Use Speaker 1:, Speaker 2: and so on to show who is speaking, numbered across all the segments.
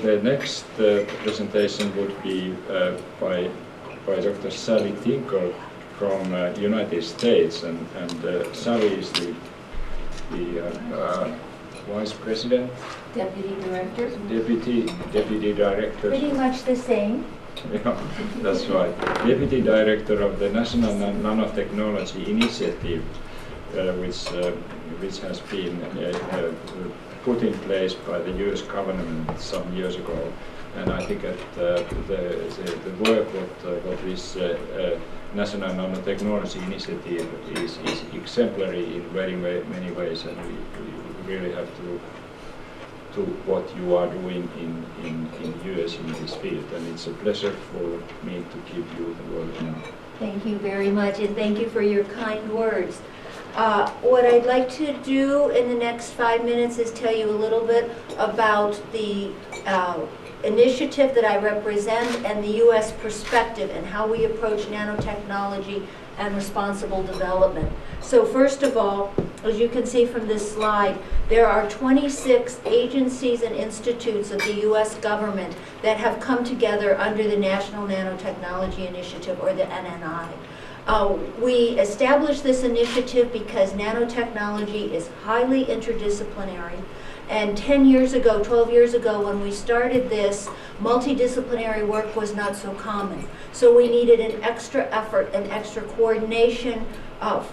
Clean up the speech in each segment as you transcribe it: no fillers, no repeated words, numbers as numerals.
Speaker 1: the next presentation would be by Dr. Sally Tinkle from United States, and Sally is the Vice President?
Speaker 2: Deputy Director.
Speaker 1: Deputy Director.
Speaker 2: Pretty much the same.
Speaker 1: Yeah, that's right. Deputy Director of the National Nanotechnology Initiative, which has been put in place by the US government some years ago. And I think that the work what this National Nanotechnology Initiative is exemplary in very many ways, and we really have to what you are doing in US in this field, and it's a pleasure for me to give you the word now.
Speaker 2: Thank you very much, and thank you for your kind words. What I'd like to do in the next 5 minutes is tell you a little bit about the initiative that I represent and the U.S. perspective and how we approach nanotechnology and responsible development. So first of all, as you can see from this slide, there are 26 agencies and institutes of the U.S. government that have come together under the National Nanotechnology Initiative, or the NNI. We established this initiative because nanotechnology is highly interdisciplinary. And 10 years ago, 12 years ago, when we started this, multidisciplinary work was not so common. So we needed an extra effort, an extra coordination,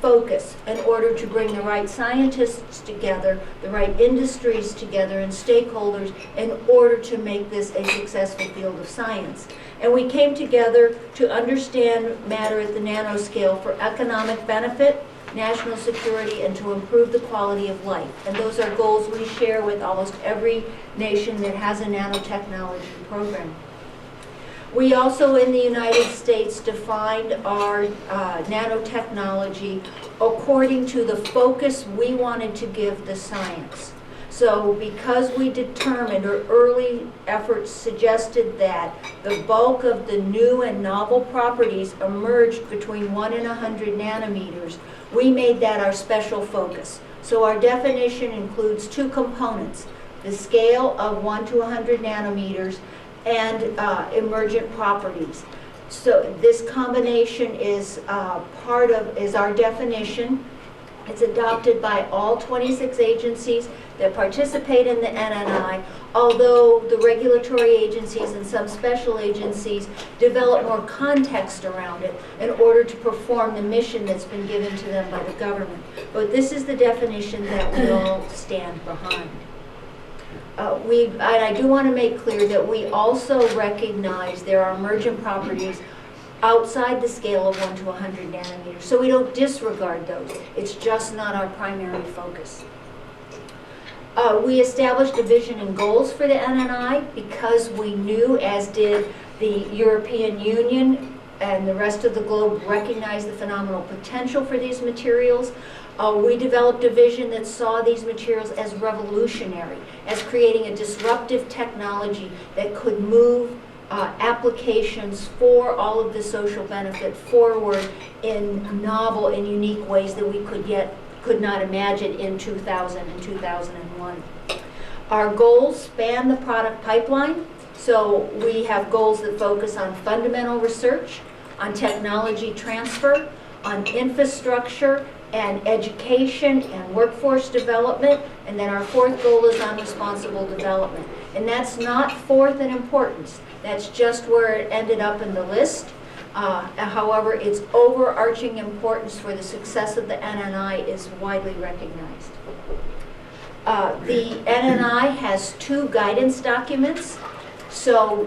Speaker 2: focus in order to bring the right scientists together, the right industries together, and stakeholders in order to make this a successful field of science. And we came together to understand matter at the nanoscale for economic benefit, national security, and to improve the quality of life. And those are goals we share with almost every nation that has a nanotechnology program. We also in the United States defined our nanotechnology according to the focus we wanted to give the science. So because we determined, or early efforts suggested, that the bulk of the new and novel properties emerged between 1 and 100 nanometers, we made that our special focus. So our definition includes two components: the scale of 1 to 100 nanometers and emergent properties. So this combination is is our definition. It's adopted by all 26 agencies that participate in the NNI, although the regulatory agencies and some special agencies develop more context around it in order to perform the mission that's been given to them by the government. But this is the definition that we all stand behind. And I do want to make clear that we also recognize there are emergent properties outside the scale of 1 to 100 nanometers. So we don't disregard those. It's just not our primary focus. We established a vision and goals for the NNI because we knew, as did the European Union and the rest of the globe, recognized the phenomenal potential for these materials. We developed a vision that saw these materials as revolutionary, as creating a disruptive technology that could move applications for all of the social benefit forward in novel and unique ways that we could not imagine in 2000 and 2001. Our goals span the product pipeline, so we have goals that focus on fundamental research, on technology transfer, on infrastructure and education and workforce development, and then our fourth goal is on responsible development. And that's not fourth in importance. That's just where it ended up in the list. However, its overarching importance for the success of the NNI is widely recognized. The NNI has 2 guidance documents. So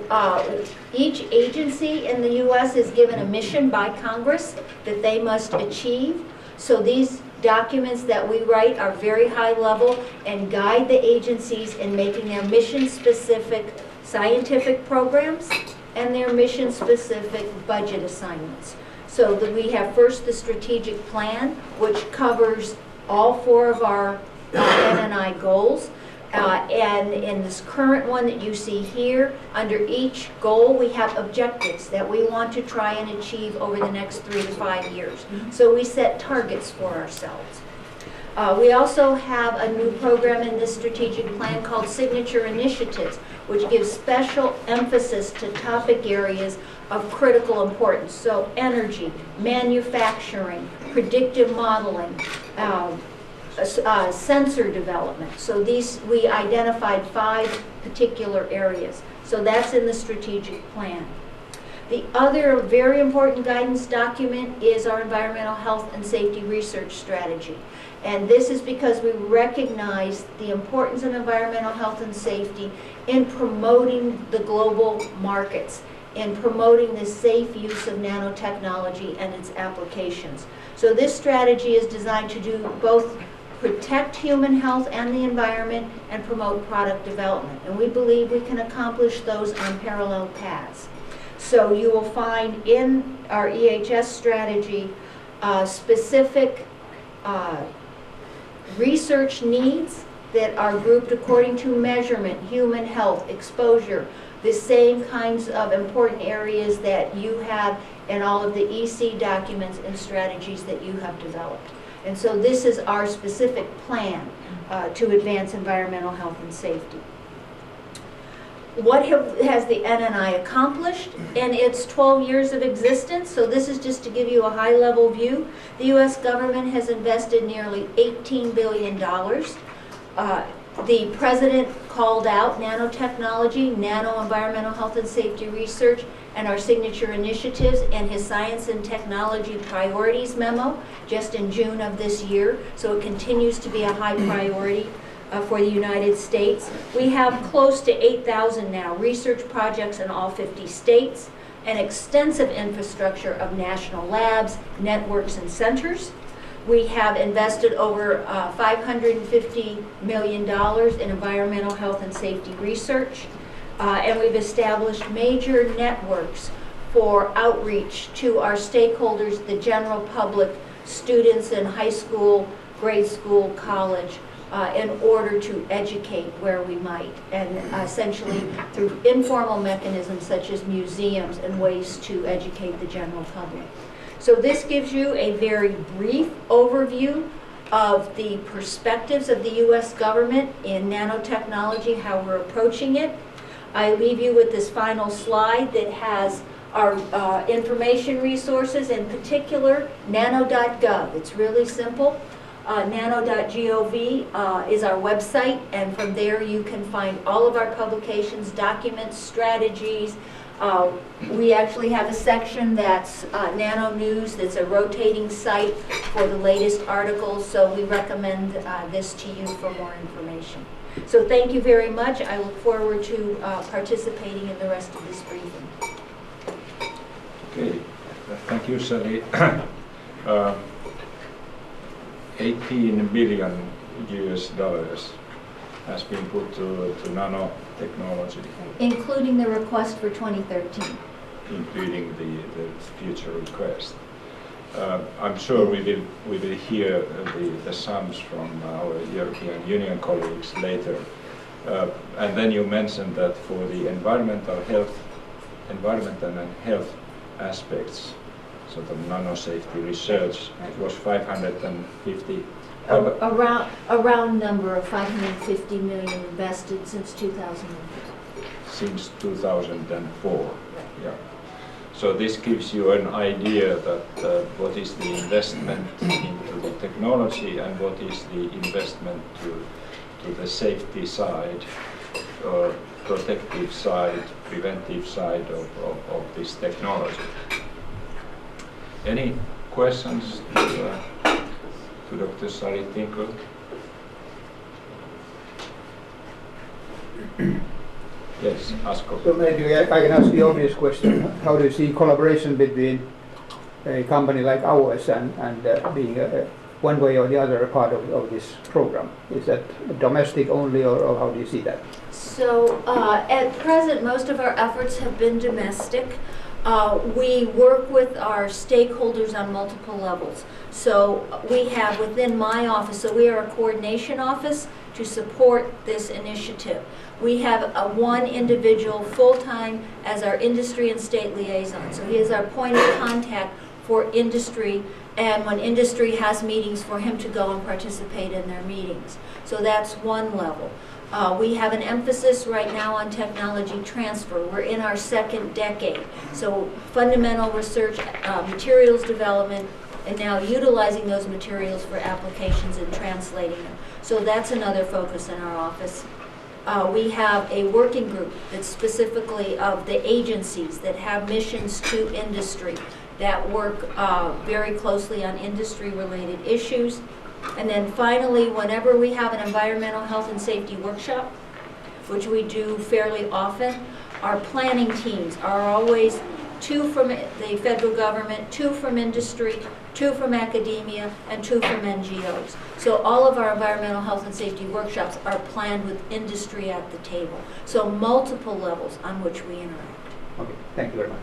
Speaker 2: each agency in the U.S. is given a mission by Congress that they must achieve. So these documents that we write are very high level and guide the agencies in making their mission-specific scientific programs and their mission-specific budget assignments. So that we have first the strategic plan, which covers all 4 of our NNI goals. And in this current one that you see here, under each goal we have objectives that we want to try and achieve over the next 3 to 5 years. So we set targets for ourselves. We also have a new program in this strategic plan called Signature Initiatives, which gives special emphasis to topic areas of critical importance. So energy, manufacturing, predictive modeling, sensor development. So we identified 5 particular areas. So that's in the strategic plan. The other very important guidance document is our environmental health and safety research strategy. And this is because we recognize the importance of environmental health and safety in promoting the global markets, in promoting the safe use of nanotechnology and its applications. So this strategy is designed to do both protect human health and the environment and promote product development. And we believe we can accomplish those on parallel paths. So you will find in our EHS strategy specific research needs that are grouped according to measurement, human health, exposure, the same kinds of important areas that you have in all of the EC documents and strategies that you have developed. And so this is our specific plan to advance environmental health and safety. What has the NNI accomplished in its 12 years of existence? So this is just to give you a high-level view. The U.S. government has invested nearly $18 billion. The president called out nanotechnology, nano-environmental health and safety research, and our signature initiatives in his Science and Technology Priorities memo just in June of this year. So it continues to be a high priority for the United States. We have close to 8,000 now research projects in all 50 states, an extensive infrastructure of national labs, networks, and centers. We have invested over $550 million in environmental health and safety research, and we've established major networks for outreach to our stakeholders, the general public, students in high school, grade school, college, in order to educate where we might, and essentially through informal mechanisms such as museums and ways to educate the general public. So this gives you a very brief overview of the perspectives of the U.S. government in nanotechnology, how we're approaching it. I leave you with this final slide that has our information resources, in particular nano.gov. It's really simple. Nano.gov is our website, and from there you can find all of our publications, documents, strategies. We actually have a section that's Nano News, that's a rotating site for the latest articles, so we recommend this to you for more information. So thank you very much. I look forward to participating in the rest of this briefing.
Speaker 1: Okay, thank you, Sally. 18 billion US dollars has been put to nanotechnology,
Speaker 2: including the request for 2013.
Speaker 1: Including the future request. I'm sure we will hear the sums from our European Union colleagues later. And then you mentioned that for the environment and health aspects, sort of nanosafety research, it was 550.
Speaker 2: Around number of 550 million invested since 2004.
Speaker 1: Since 2004, yeah. So this gives you an idea that what is the investment into the technology and what is the investment to the safety side or protective side, preventive side of this technology. Any questions to Dr. Sari Tinkle? Yes, Asko.
Speaker 3: So maybe I can ask the obvious question. How do you see collaboration between a company like ours and being one way or the other a part of this program? Is that domestic only, or how do you see that?
Speaker 2: So at present, most of our efforts have been domestic. We work with our stakeholders on multiple levels. So we have within my office, so we are a coordination office to support this initiative. We have one individual full-time as our industry and state liaison. So he is our point of contact for industry and when industry has meetings, for him to go and participate in their meetings. So that's one level. We have an emphasis right now on technology transfer. We're in our second decade. So fundamental research, materials development, and now utilizing those materials for applications and translating them. So that's another focus in our office. We have a working group that's specifically of the agencies that have missions to industry that work very closely on industry-related issues. And then finally, whenever we have an environmental health and safety workshop, which we do fairly often, our planning teams are always 2 from the federal government, 2 from industry, 2 from academia, and 2 from NGOs. So all of our environmental health and safety workshops are planned with industry at the table. So multiple levels on which we interact.
Speaker 3: Okay, thank you very much.